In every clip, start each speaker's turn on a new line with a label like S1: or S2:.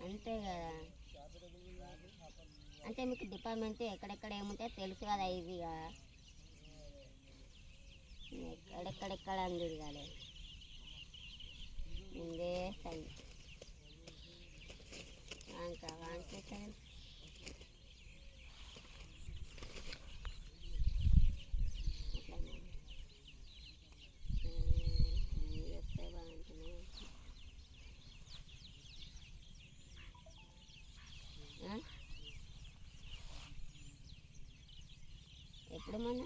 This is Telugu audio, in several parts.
S1: అంతే కదా. అంటే మీకు డిపార్ట్మెంట్ ఎక్కడెక్కడ ఏముంటాయో తెలుసు కదా, ఈజీగా ఎక్కడెక్కడెక్కడ అని తిరగాలి. ముందే సరి వాంకే సరే. ఎప్పుడు మొన్న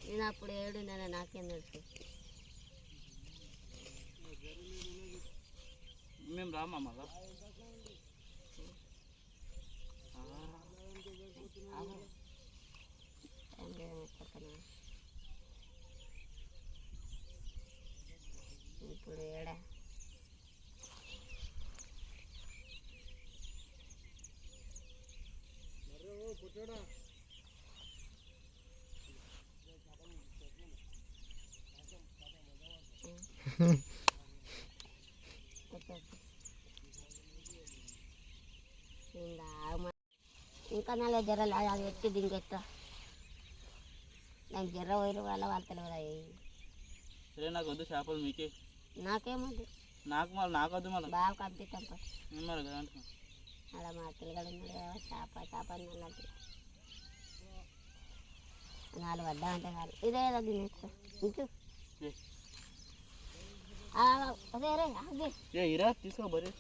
S1: నేను అప్పుడు ఏడున్నాను, నాకేం తెలుసు.
S2: మేము రామా మళ్ళా
S1: ఇప్పుడు ఏడా ఇంకా నెల జర్రలు అది ఎత్తి దింకెత్తా. నాకు జర్ర పోయిన వాళ్ళ తెలియదు.
S2: సరే నాకు వద్దు చేపలు, మీకే
S1: నాకేమొద్దు.
S2: నాకు మళ్ళీ నాకు వద్దు మళ్ళీ
S1: బాగా పంపిస్తాం
S2: మరి కదా అంటున్నా.
S1: అలా మా పిల్లగాడు ఉన్నాడు కదా, చేప అన్నట్టు 4 వద్దా అంటే కాదు. ఇదే కదా తినేస్తా ఇంచు. అదే రే అదే
S2: ఇరా తీసుకో బరే.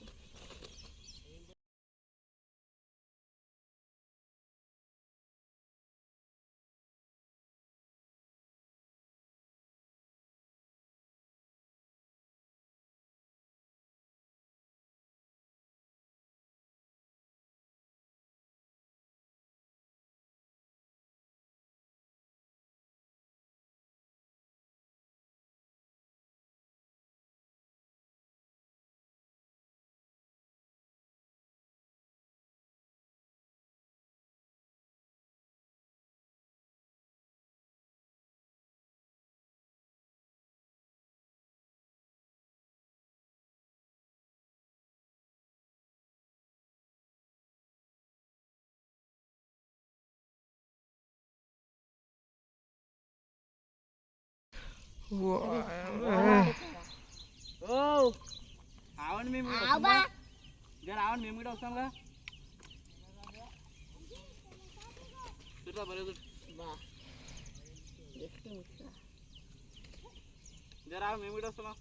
S2: ఆవండి మేము ఆవండి, మేము కూడా వస్తాంగా. జరా మేము కూడా వస్తామా.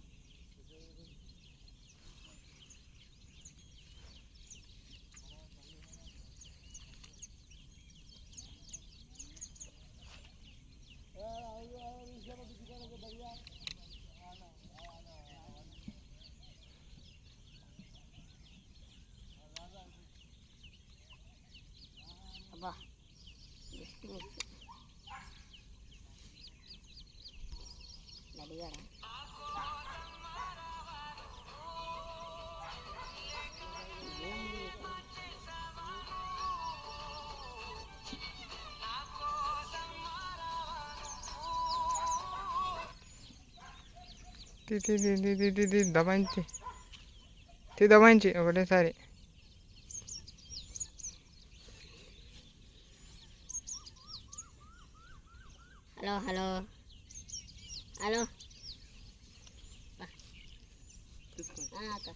S1: అబ్బా జస్ట్ మిస్ అడిగాడా.
S3: దబాయించి ఒకటేసారి.
S1: హలో హలో హలో
S2: తీసుకో.
S1: అక్క